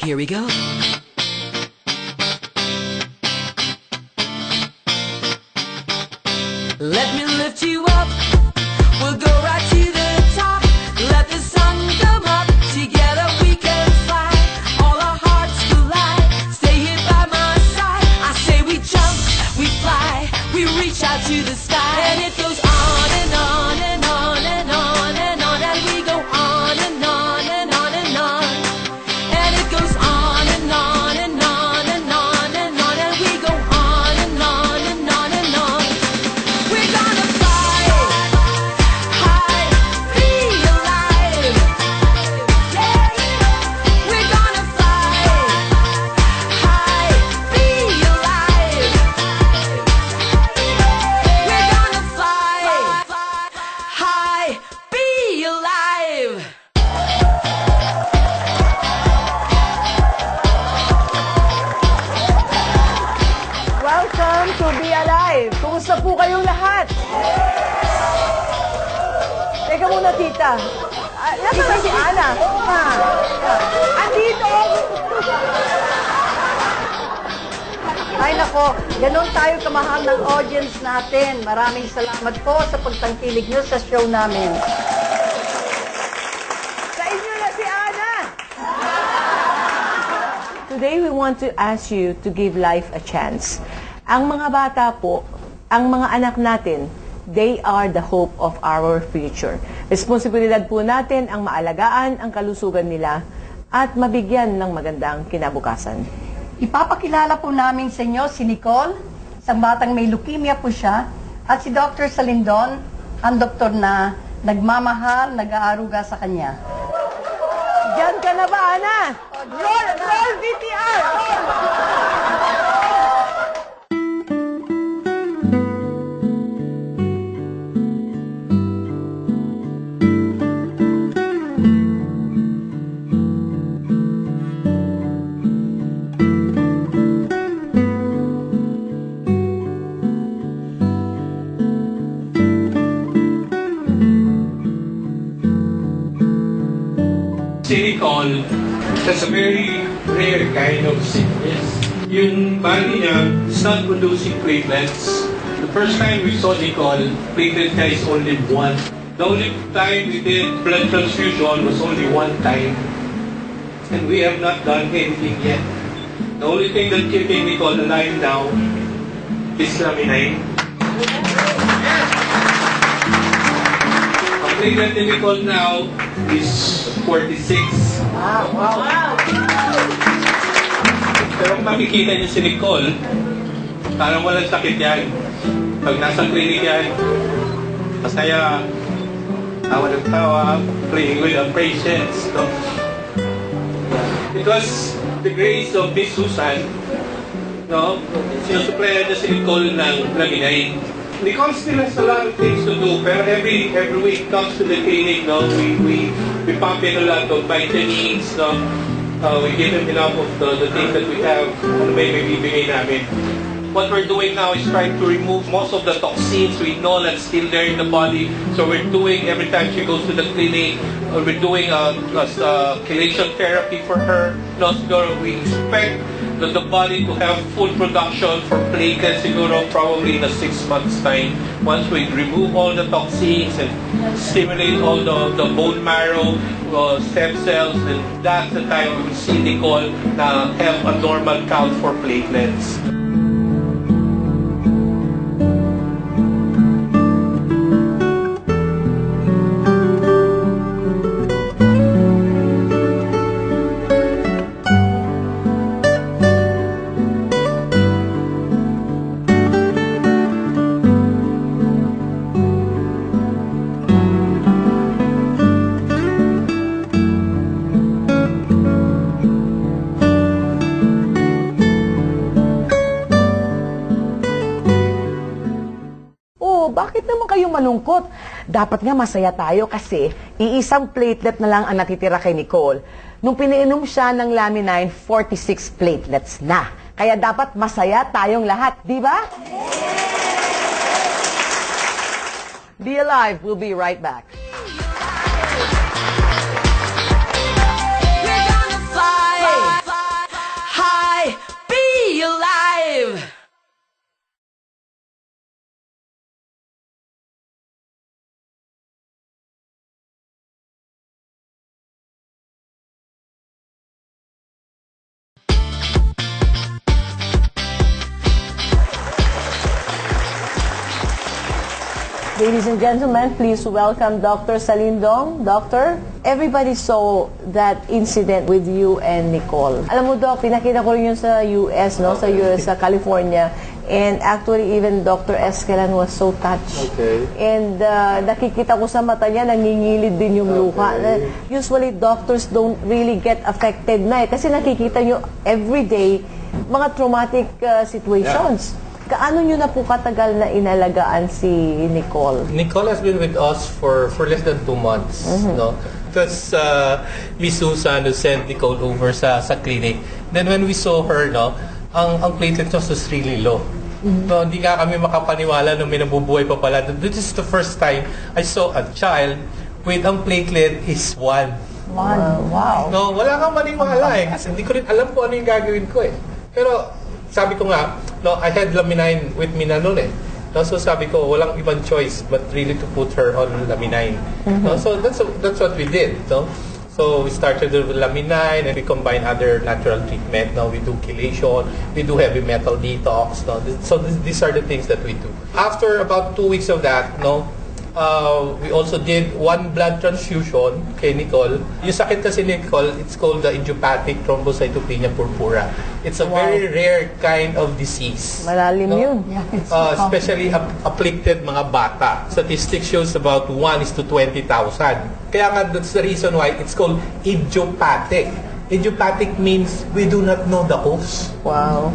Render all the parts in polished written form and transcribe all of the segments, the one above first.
Here we go. Let me lift you up. We'll go right to the top. Let the sun come up. Together we can fly. All our hearts collide. Stay here by my side. I say we jump, we fly, we reach out to the sky. And it goes on and on and on and on and on. And we go on and on and on and on. And it goes on and on and on and on and on. And we go on and on and on and on. We're gonna fly high, be alive. We're gonna fly high, be alive. We're gonna fly high, be alive. Welcome to Be Alive! Kumusta po kayong lahat? Teka muna, tita. Nasaan si Ana? Andito! Ay nako, ganon tayo kamahal ng audience natin. Maraming salamat po sa pagtangkilig nyo sa show namin. Sa inyo na si Ana! Today, we want to ask you to give life a chance. Ang mga bata po, ang mga anak natin, they are the hope of our future. Responsibilidad po natin ang maalagaan ang kalusugan nila at mabigyan ng magandang kinabukasan. Ipapakilala po namin sa inyo si Nicole, isang batang may leukemia po siya, at si Dr. Salindon, ang doktor na nagmamahal, nag-aaruga sa kanya. Diyan ka na ba, Ana? Roll VTR! Nicole, that's a very rare kind of sickness. Yung body niya is not producing platelets. The first time we saw Nicole, platelet niya is only one. The only time we did blood transfusion was only one time. And we have not done anything yet. The only thing that keeping Nicole alive now is laminine. Ang platelet ni Nicole now is 46. Wow! Pero kung makikita niyo si Nicole, parang walang sakit yan. Pag nasa clinic yan, masaya, tawa ng tawa, playing with the patients. No? It was the grace of Miss Susan, no? Sinusuplayan niya si Nicole ng laminine. Nicole still has a lot of things to do, pero every week comes to the clinic, no? We pump in a lot of vitamins, no? We give him enough of the things that we have, ano may bibigay namin. What we're doing now is trying to remove most of the toxins we know that's still there in the body. So we're doing, every time she goes to the clinic, we're doing a chelation therapy for her. No, so we expect the body to have full production for platelets siguro probably in a 6 months time. Once we remove all the toxins and stimulate all the bone marrow, stem cells, and that's the time we will see Nicole na have a normal count for platelets. Bakit naman kayo malungkot? Dapat nga masaya tayo kasi iisang platelet na lang ang natitira kay Nicole. Nung piniinom siya ng laminine, 46 platelets na. Kaya dapat masaya tayong lahat, di ba? Be Alive, we'll be right back. We're gonna fly Ladies and gentlemen, please welcome Dr. Salindong. Doctor, everybody saw that incident with you and Nicole. Alam mo, Doc, pinakita ko rin yun sa US, no? Sa US, sa California. And actually, even Dr. Escalan was so touched. Okay. And nakikita ko sa mata niya, nangingilid din yung luha. Usually, doctors don't really get affected na eh. Kasi nakikita nyo everyday mga traumatic situations. Kaano nyo na po katagal na inalagaan si Nicole? Nicole has been with us for less than 2 months, no? Because Miss Susan who sent Nicole over sa clinic. Then when we saw her, no, ang platelets was really low. No, hindi nga kami makapaniwala nung may nabubuhay pa pala. This is the first time I saw a child with ang platelet is 1. Wow. No, wala kang maniwala eh. Kasi hindi ko rin alam kung ano yung gagawin ko eh. Pero sabi ko nga, no, I had Laminine with me na noon eh. No, so sabi ko, walang ibang choice but really to put her on Laminine. No, so that's what we did. No? So we started with Laminine and we combine other natural treatment. Now we do chelation, we do heavy metal detox. No? So these are the things that we do. After about 2 weeks of that, no, we also did 1 blood transfusion kay Nicole. Yung sakit kasi ni Nicole, it's called the idiopathic thrombocytopenia purpura. It's a very rare kind of disease. Malalim yun. Especially afflicted mga bata. Statistics shows about 1 is to 20,000. Kaya nga, that's the reason why it's called idiopathic. Idiopathic means we do not know the cause. Wow.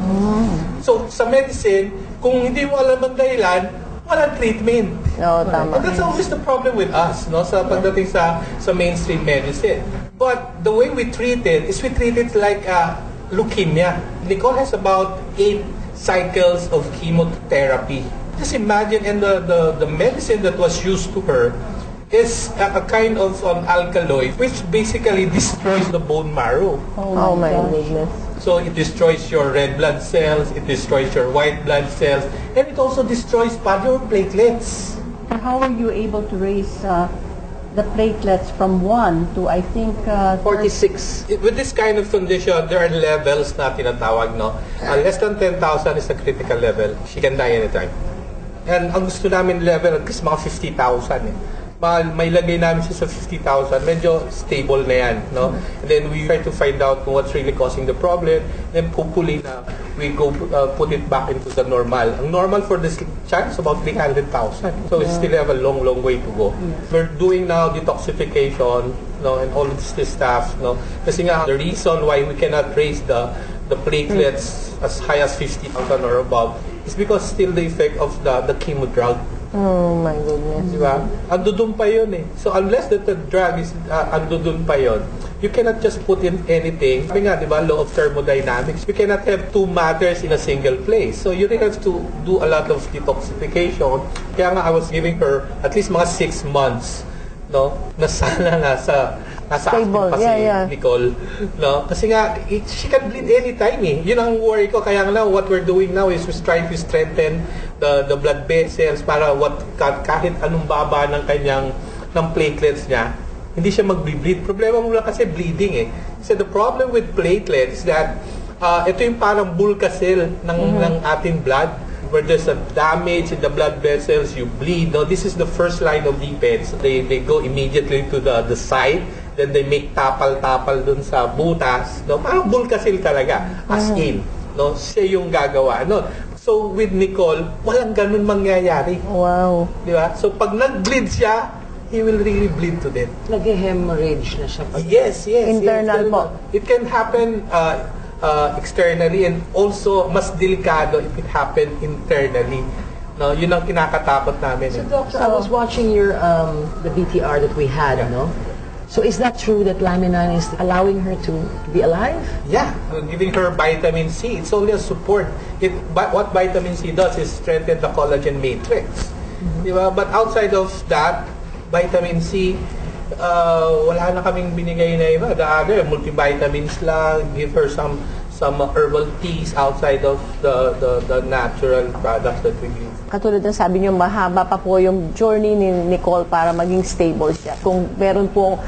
So, sa medicine, kung hindi mo alam ang dahilan, walang treatment. No, tama. And that's always the problem with us, no, sa pagdating sa mainstream medicine. But the way we treat it is we treat it like leukemia. Nicole has about 8 cycles of chemotherapy. Just imagine, and the medicine that was used to her is a kind of alkaloid which basically destroys the bone marrow. Oh my goodness. So it destroys your red blood cells, it destroys your white blood cells, and it also destroys your platelets. How were you able to raise the platelets from 1 to, I think, 46. With this kind of condition, there are levels na tinatawag, no? Less than 10,000 is a critical level. She can die anytime. And ang gusto namin level, at least mga 50,000 eh. May lagay namin siya sa 50,000, medyo stable na yan, no? And then we try to find out what's really causing the problem. Then hopefully na we go put it back into the normal. Ang normal for this child is about 300,000. So we still have a long way to go. We're doing now detoxification, no, and all of this stuff, no? Kasi nga, the reason why we cannot raise the platelets as high as 50,000 or above is because still the effect of the chemo drug. Oh my goodness. Diba? Andudun pa yun eh. So unless that the drug is andudun pa yun, you cannot just put in anything. Sabi nga, diba, law of thermodynamics, you cannot have 2 matters in a single place. So you really have to do a lot of detoxification. Kaya nga I was giving her at least mga 6 months, no, na sana nasa stable. active pa si Nicole, no? Kasi nga, she can bleed anytime eh. Yun ang worry ko. Kaya nga what we're doing now is we're trying to strengthen the blood vessels para kahit anong baba ng kanyang platelets niya, hindi siya mag-bleed. Problema mo lang kasi bleeding eh. So the problem with platelets is that ito yung parang bulka cell ng ating blood. Where there's a damage in the blood vessels, you bleed. No, this is the first line of defense. They go immediately to the side, then they make tapal-tapal dun sa butas. No, parang bulkasil talaga, as in. No, siya yung gagawa. No, so with Nicole, walang ganun mangyayari. Wow. Di ba? So pag nag-bleed siya, he will really bleed to death. Nag-hemorrhage na siya. Yes. Internal po. It can happen externally, and also mas delikado if it happened internally. No, yun ang kinakatakot namin. So doctor, I was watching your the BTR that we had, no? So is that true that Laminine is allowing her to be alive? Yeah, giving her vitamin C. It's only a support. What vitamin C does is strengthen the collagen matrix. Diba? But outside of that, vitamin C, wala na kaming binigay na iba. The other, multivitamins lang, give her some some herbal teas outside of the natural products that we use. Katulad ng sabi niyo, mahaba pa po yung journey ni Nicole para maging stable siya. Kung meron pong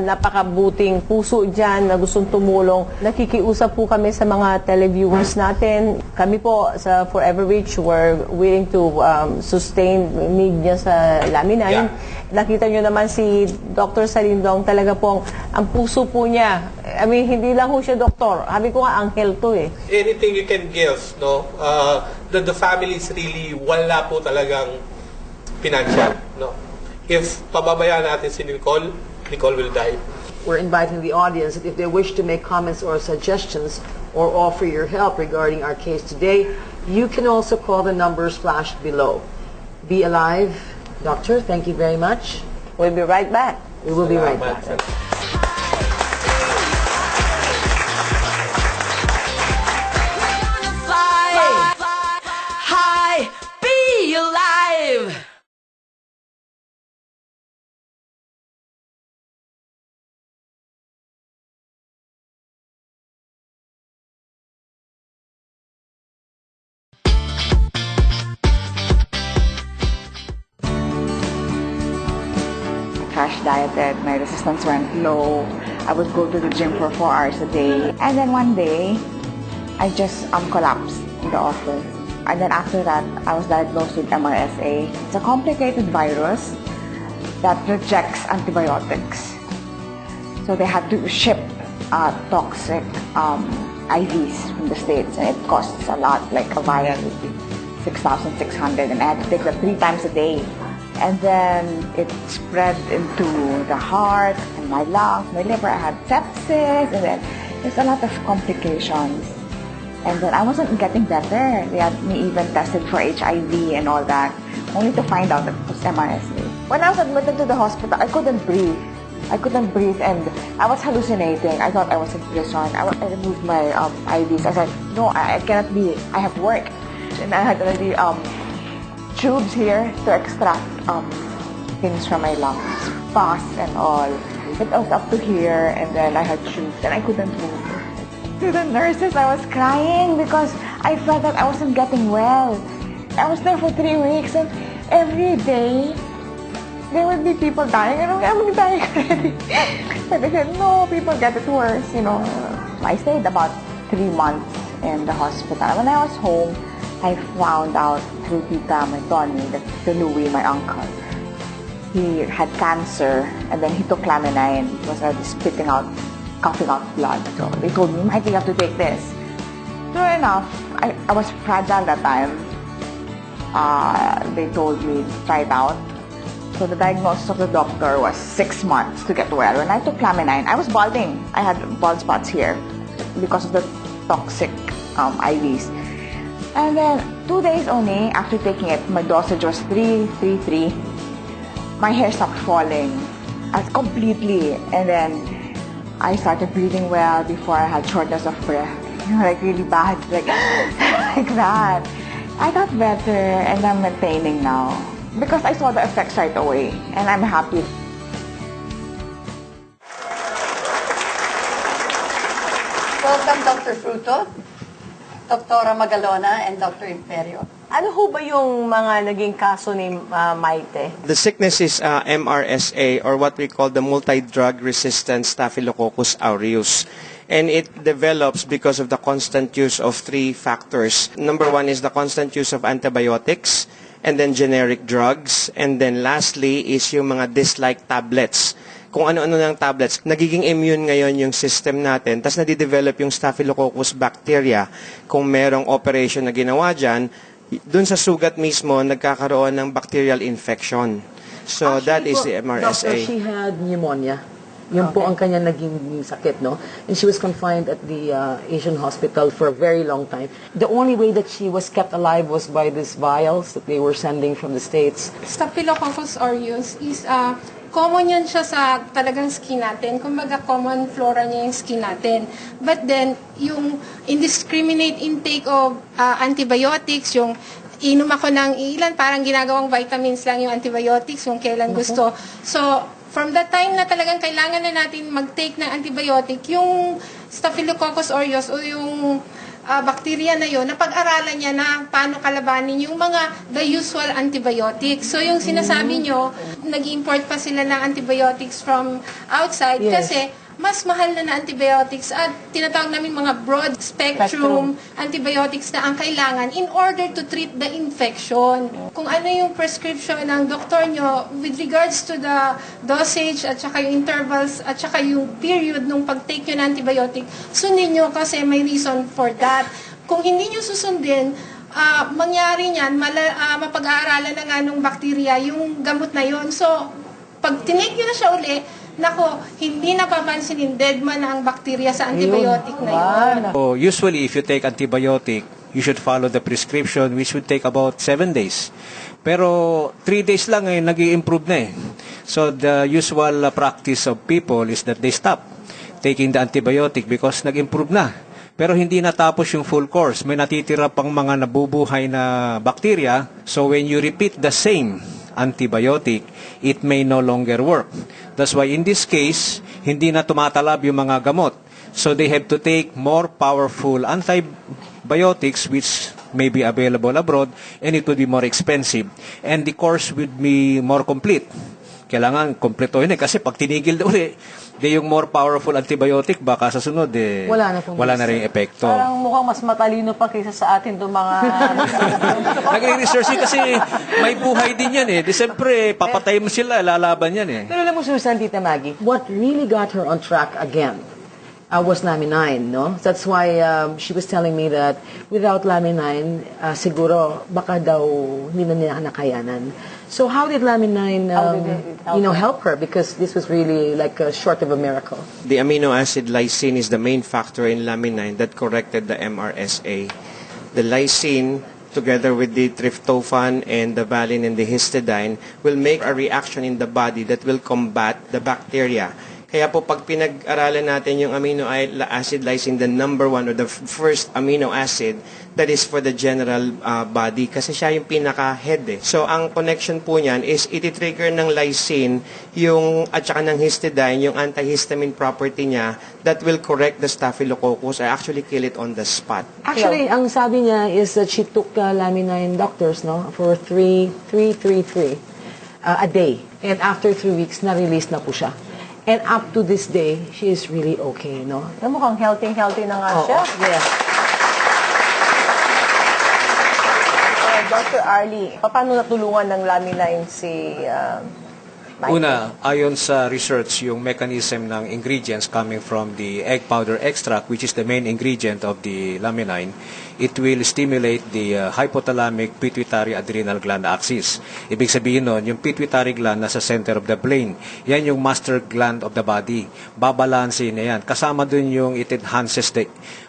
napakabuting puso dyan na gustong tumulong, nakikiusap po kami sa mga televiewers natin. Kami po sa Forever Rich, we're willing to sustain need niya sa laminahin. Yeah. Nakita niyo naman si Dr. Salindong, talaga pong ang puso po niya. I mean, hindi lang po siya doktor. Sabi ko nga, anghel to eh. Anything you can give, no? The family is really wala po talagang financial, no? If pababayaan natin si Nicole, Nicole will die. We're inviting the audience that if they wish to make comments or suggestions or offer your help regarding our case today, you can also call the numbers flashed below. Be alive. Doctor, thank you very much. We'll be right back. We will be right back. Fly, high, be alive. Crash dieted, my resistance went low. I would go to the gym for 4 hours a day. And then one day, I just collapsed in the office. And then after that, I was diagnosed with MRSA. It's a complicated virus that rejects antibiotics. So they had to ship toxic IVs from the States, and it costs a lot, like a vial would be 6,600, and I had to take that 3 times a day. And then it spread into the heart and my lungs, my liver. I had sepsis, and then there's a lot of complications. And then I wasn't getting better. They had me even tested for HIV and all that, only to find out that it was MRSA. When I was admitted to the hospital, I couldn't breathe. And I was hallucinating. I thought I was in prison. I removed my IVs. I said, no, I cannot be. I have work. And I had already tubes here to extract things from my lungs, pus and all. It was up to here, and then I had tubes, and I couldn't move. To the nurses, I was crying because I felt that I wasn't getting well. I was there for 3 weeks, and every day there would be people dying, and I'm dying already. But they said, no, people get it worse, you know. I stayed about 3 months in the hospital. When I was home, I found out through Tita Tony, that Louie, my uncle, he had cancer, and then he took Laminine. He was already coughing out blood. So they told me, Mike, you have to take this. True enough, I was fragile that time. They told me, try it out. So the diagnosis of the doctor was 6 months to get well. When I took Laminine, I was balding. I had bald spots here because of the toxic IVs. And then 2 days only after taking it, my dosage was 3. My hair stopped falling completely, and then I started breathing well before I had shortness of breath. You know, like really bad, like like that. I got better, and I'm maintaining now because I saw the effects right away, and I'm happy. Welcome, Dr. Fruto, Dr. Magalona, and Dr. Imperio. Ano ho ba yung mga naging kaso ni Maite? The sickness is MRSA, or what we call the multi-drug resistant Staphylococcus aureus. And it develops because of the constant use of 3 factors. Number 1 is the constant use of antibiotics, and then generic drugs, and then lastly is yung mga dislike tablets. Kung ano-ano ng tablets, nagiging immune ngayon yung system natin, tas nadidevelop yung Staphylococcus bacteria. Kung merong operation na ginawa dyan, dun sa sugat mismo, nagkakaroon ng bacterial infection. So Actually, that is the MRSA. Doctor, she had pneumonia. Yun po ang kanya naging sakit, no? And she was confined at the Asian hospital for a very long time. The only way that she was kept alive was by these vials that they were sending from the States. Staphylococcus aureus is common yan siya sa talagang skin natin. Kumbaga, common flora niya yung skin natin. But then, yung indiscriminate intake of antibiotics, yung inom ako ng ilan, parang ginagawang vitamins lang yung antibiotics, yung kailan gusto. So, from the time na talagang kailangan na natin mag-take ng antibiotic, yung Staphylococcus aureus o yung bacteria na yon, napag-aralan niya na paano kalabanin yung mga the usual antibiotics. So yung sinasabi nyo, nag-import pa sila ng antibiotics from outside kasi mas mahal na antibiotics at tinatawag namin mga broad spectrum antibiotics na ang kailangan in order to treat the infection. Kung ano yung prescription ng doktor nyo with regards to the dosage at saka yung intervals at saka yung period nung pag-take nyo ng antibiotic, sundin nyo kasi may reason for that. Kung hindi nyo susundin, mangyari niyan, mapag-aaralan na nga nung bakterya yung gamot na yon. So, pag tinake nyo na siya uli, nako, hindi napapansinin dead man ang bakterya sa antibiotic na yun. So, usually, if you take antibiotic, you should follow the prescription, which would take about 7 days. Pero 3 days lang nag-i-improve na eh. So, the usual practice of people is that they stop taking the antibiotic because nag-improve na. Pero hindi natapos yung full course. May natitira pang mga nabubuhay na bakterya. So, when you repeat the same antibiotic, it may no longer work. That's why in this case, hindi na tumatalab yung mga gamot. So they have to take more powerful antibiotics which may be available abroad and it would be more expensive. And the course would be more complete. Kailangan kompleto yun kasi pag tinigil na uli, yung more powerful antibiotic, baka sa sunod, wala na rin epekto. Parang mukhang mas matalino pa kaysa sa atin itong mga... Nagre-research kasi may buhay din yan eh. Di siyempre, papatay mo sila, lalaban yan eh. Pero alam mo, Susan, Tita Maggie, what really got her on track again was Laminine, no? That's why she was telling me that without Laminine, siguro baka daw hindi na niya nakayanan. So how did Laminine, help her? Because this was really like short of a miracle. The amino acid lysine is the main factor in Laminine that corrected the MRSA. The lysine, together with the tryptophan and the valine and the histidine, will make a reaction in the body that will combat the bacteria. Kaya po pag pinag-aralan natin yung amino acid lysine, the number one or the first amino acid, that is for the general body kasi siya yung pinaka-head eh. So ang connection po niyan is iti-trigger ng lysine yung at saka ng histidine, yung antihistamine property niya that will correct the staphylococcus or actually kill it on the spot. Actually, ang sabi niya is that she took Laminine doctors, no, for 3 a day. And after 3 weeks, na-release na po siya. And up to this day, she is really okay, no? Mukhang healthy na nga siya. Yes. Dr. Arlie, paano natulungan ng Laminine si Michael? Una, ayon sa research, yung mechanism ng ingredients coming from the egg powder extract, which is the main ingredient of the Laminine, it will stimulate the hypothalamic pituitary adrenal gland axis. Ibig sabihin nun, yung pituitary gland nasa center of the brain. Yan yung master gland of the body. Babalansin na yan. Kasama dun yung it enhances the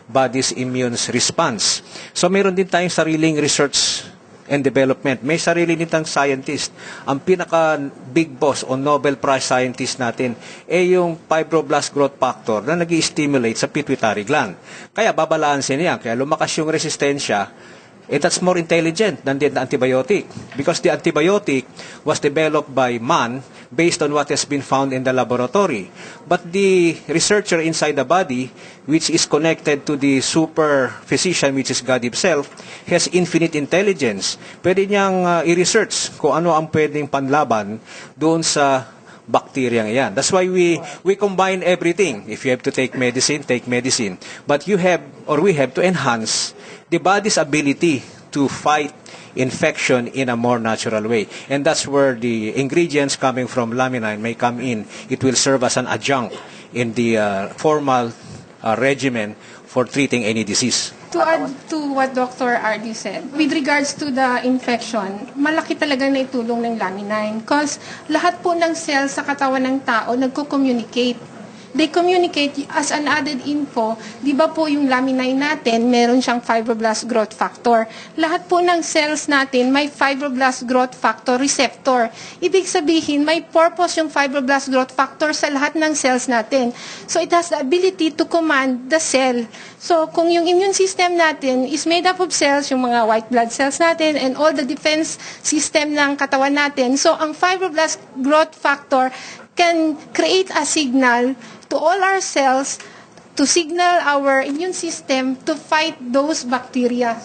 body's immune response. So meron din tayong sariling research and development. May sarili nitang scientist. Ang pinaka big boss o Nobel Prize scientist natin ay yung fibroblast growth factor na nag-i-stimulate sa pituitary gland. Kaya babalansin niya. Kaya lumakas yung resistensya. That's more intelligent than the antibiotic because the antibiotic was developed by man based on what has been found in the laboratory. But the researcher inside the body, which is connected to the super physician, which is God himself, has infinite intelligence. Pwede niyang i-research kung ano ang pwedeng panlaban doon sa bacteria yan. That's why we combine everything. If you have to take medicine, take medicine. But we have to enhance the body's ability to fight infection in a more natural way. And that's where the ingredients coming from Laminine may come in. It will serve as an adjunct in the formal regimen for treating any disease. To add to what Dr. Arlie said, with regards to the infection, malaki talaga na itulong ng Laminine because lahat po ng cells sa katawan ng tao nagko-communicate. They communicate as an added info. Di ba po yung Laminine natin, meron siyang fibroblast growth factor. Lahat po ng cells natin may fibroblast growth factor receptor. Ibig sabihin, may purpose yung fibroblast growth factor sa lahat ng cells natin. So it has the ability to command the cell. So kung yung immune system natin is made up of cells, yung mga white blood cells natin and all the defense system ng katawan natin, so ang fibroblast growth factor can create a signal to all our cells to signal our immune system to fight those bacteria.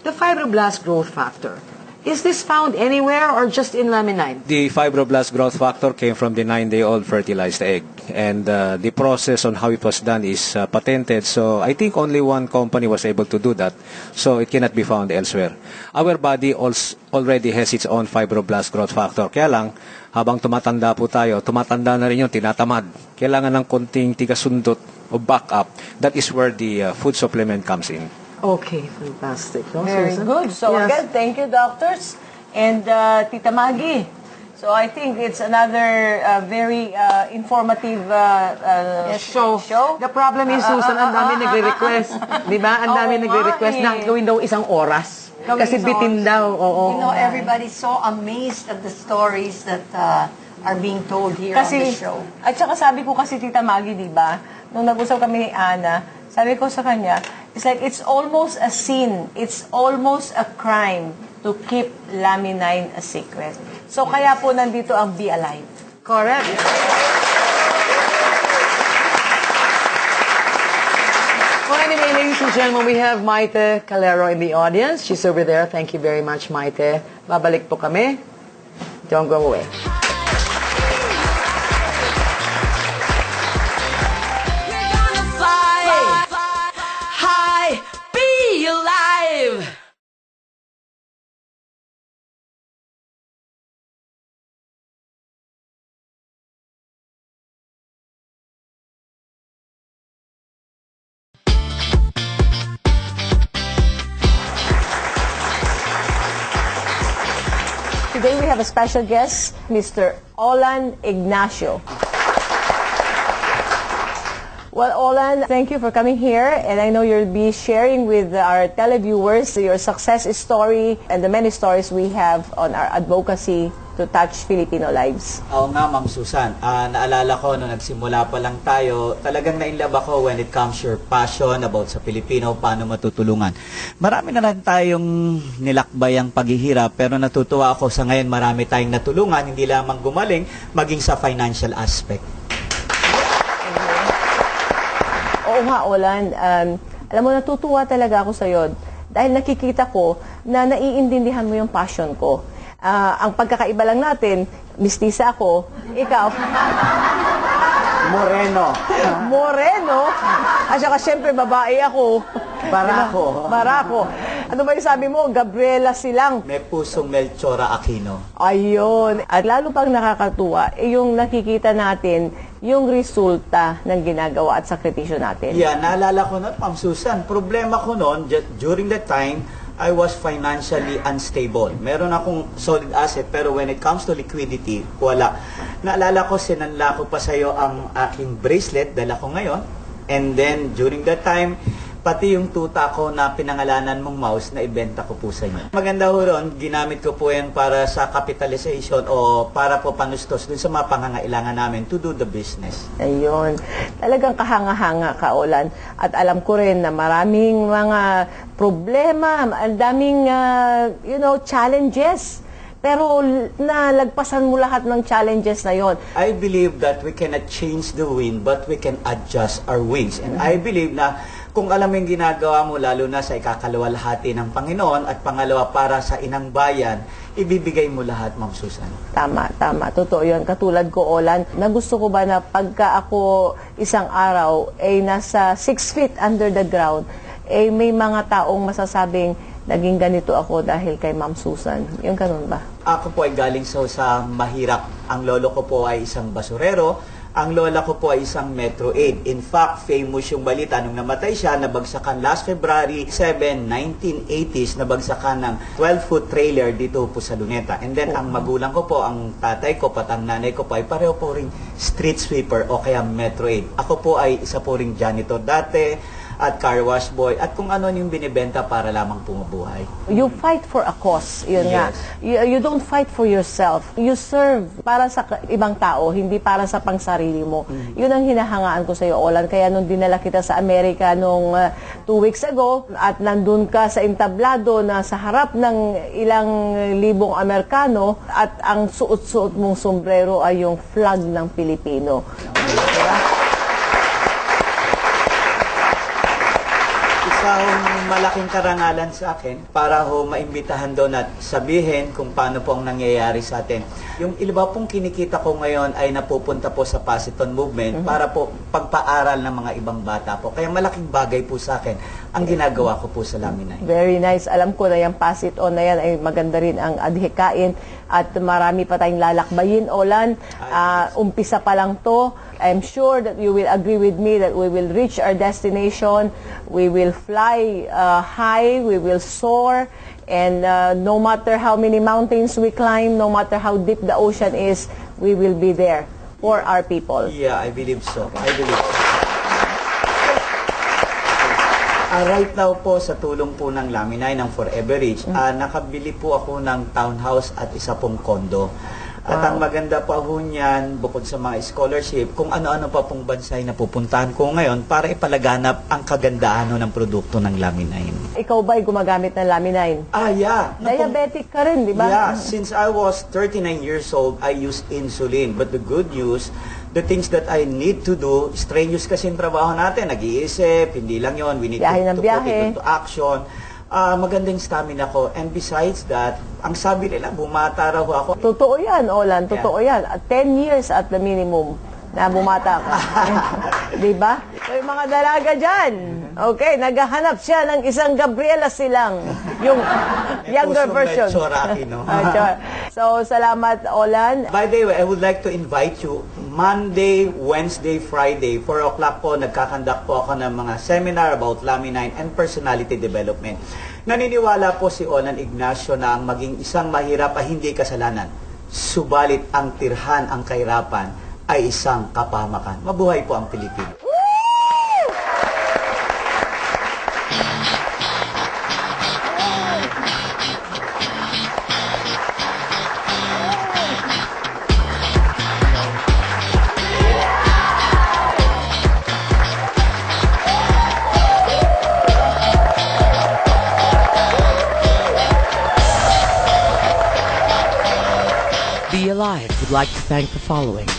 The fibroblast growth factor, is this found anywhere or just in laminine? The fibroblast growth factor came from the 9-day-old fertilized egg. And the process on how it was done is patented. So I think only one company was able to do that. So it cannot be found elsewhere. Our body already has its own fibroblast growth factor. Kaya lang, habang tumatanda po tayo, tumatanda na rin yung tinatamad. Kailangan ng konting tigasundot o backup. That is where the food supplement comes in. Okay, fantastic. No, Very Susan? good. So Yes. again, thank you, doctors. And Tita Maggie. So I think it's another very informative show. The problem is, Susan, ang dami nagre-request. Di ba? Ang dami Oo nagre-request nga na eh. gawin daw isang oras. Kasi bitin daw. Oo. You know, everybody's so amazed at the stories that are being told here on the show. At saka sabi ko kasi, Tita Maggie, di ba? Nung nag-usap kami ni Ana, sabi ko sa kanya, it's like it's almost a sin. It's almost a crime to keep laminine a secret. So kaya po nandito ang Be Alive. Correct. Well, anyway, ladies and gentlemen, we have Maite Calero in the audience. She's over there. Thank you very much, Maite. Babalik po kami. Don't go away. We're gonna fly high, be alive. Today we have a special guest, Mr. Olan Ignacio. Well, Olan, thank you for coming here, and I know you'll be sharing with our televiewers your success story and the many stories we have on our advocacy to touch Filipino lives. Oo nga, Ma'am Susan. Naalala ko, nung nagsimula pa lang tayo, talagang nainlove ako when it comes your passion about sa Pilipino, paano matutulungan. Marami na lang tayong nilakbayang paghihirap, pero natutuwa ako sa ngayon marami tayong natulungan, hindi lamang gumaling, maging sa financial aspect. Oo nga, Olan. Alam mo, natutuwa talaga ako sa'yo dahil nakikita ko na naiintindihan mo yung passion ko. Ang pagkakaiba lang natin, mistisa ako, ikaw. Moreno. Moreno? At saka syempre babae ako. Barako. Barako. Ano ba yung sabi mo? Gabriela Silang. May pusong Melchora Aquino. Ayun. At lalo pang nakakatuwa, yung nakikita natin yung resulta ng ginagawa at sakripisyo natin. Yeah, naalala ko noon, Ma'am Susan, problema ko noon, during that time, I was financially unstable. Meron akong solid asset, pero when it comes to liquidity, wala. Naalala ko, sinanla ko pa sa'yo ang aking bracelet, dala ko ngayon. And then, during that time, pati yung tuta ko na pinangalanan mong mouse na ibenta ko po sa inyo. Maganda ho ron, ginamit ko po yan para sa capitalization o para po panustos dun sa mga pangangailangan namin to do the business. Ayun. Talagang kahanga-hanga ka, Olan. At alam ko rin na maraming mga problema, ang daming, challenges. Pero nalagpasan mo lahat ng challenges na yon. I believe that we cannot change the wind, but we can adjust our wings. And I believe na kung alam mo yung ginagawa mo, lalo na sa ikakalawalhati ng Panginoon, at pangalawa para sa inang bayan, ibibigay mo lahat, Ma'am Susan. Tama, tama. Totoo yun. Katulad ko, Olan, na gusto ko ba na pagka ako isang araw ay nasa 6 feet under the ground, may mga taong masasabing, naging ganito ako dahil kay Ma'am Susan. Yung ganun ba? Ako po ay galing sa mahirap. Ang lolo ko po ay isang basurero. Ang lola ko po ay isang Metro 8. In fact, famous yung balita nung namatay siya, nabagsakan last February 7, 1980s, nabagsakan ng 12-foot trailer dito po sa Luneta. And then, ang magulang ko po, ang tatay ko, patang nanay ko po, ay pareho po ring street sweeper o kaya Metro 8. Ako po ay isa po ring janitor dati, at car wash boy, at kung ano yung binibenta para lamang pumubuhay. You fight for a cause. Yun nga. Yes. You don't fight for yourself. You serve para sa ibang tao, hindi para sa pangsarili mo. Yun ang hinahangaan ko sa iyo, Olan. Kaya nung dinala kita sa Amerika nung 2 weeks ago, at nandun ka sa entablado na sa harap ng ilang libong Amerikano, at ang suot-suot mong sombrero ay yung flag ng Pilipino. Diba? Isa malaking karangalan sa akin para ho maimbitahan doon at sabihin kung paano po ang nangyayari sa atin. Yung iba pong kinikita ko ngayon ay napupunta po sa Pasiton Movement para po pagpaaral ng mga ibang bata po. Kaya malaking bagay po sa akin ang ginagawa ko po sa Laminay. Very nice. Alam ko na yung pass it on na yan ay maganda rin ang adhikain at marami pa tayong lalakbayin, Olan. Umpisa pa lang to. I'm sure that you will agree with me that we will reach our destination. We will fly high. We will soar. And no matter how many mountains we climb, no matter how deep the ocean is, we will be there for our people. Yeah, I believe so. I believe so. Right now po, sa tulong po ng Laminay, ng Forever Rich, nakabili po ako ng townhouse at isa pong condo. At ang maganda pa ho niyan, bukod sa mga scholarship, kung ano-ano pa pong bansay na pupuntahan ko ngayon para ipalaganap ang kagandahan ho ng produkto ng Laminay. Ikaw ba'y gumagamit ng Laminine? Yeah. Diabetic ka rin, di ba? Yeah, since I was 39 years old, I used insulin. But the good news, the things that I need to do, strenuous kasi yung trabaho natin, nag-iisip, hindi lang yon, we need to put it into action. Magandang stamina ko. And besides that, ang sabi nila, bumata raw ako. Totoo yan, Olan. Totoo yan. 10 years at the minimum na bumata ka. Di ba? So, yung mga dalaga dyan, okay, naghahanap siya ng isang Gabriela Silang, yung younger version. So, salamat, Olan. By the way, I would like to invite you, Monday, Wednesday, Friday, 4 o'clock po, nagkakandak po ako ng mga seminar about Laminine and personality development. Naniniwala po si Olan Ignacio na ang maging isang mahirap ay hindi kasalanan. Subalit ang tirhan, ang kahirapan, ay isang kapahamakan. Mabuhay po ang Pilipinas. Be Alive would like to thank the following: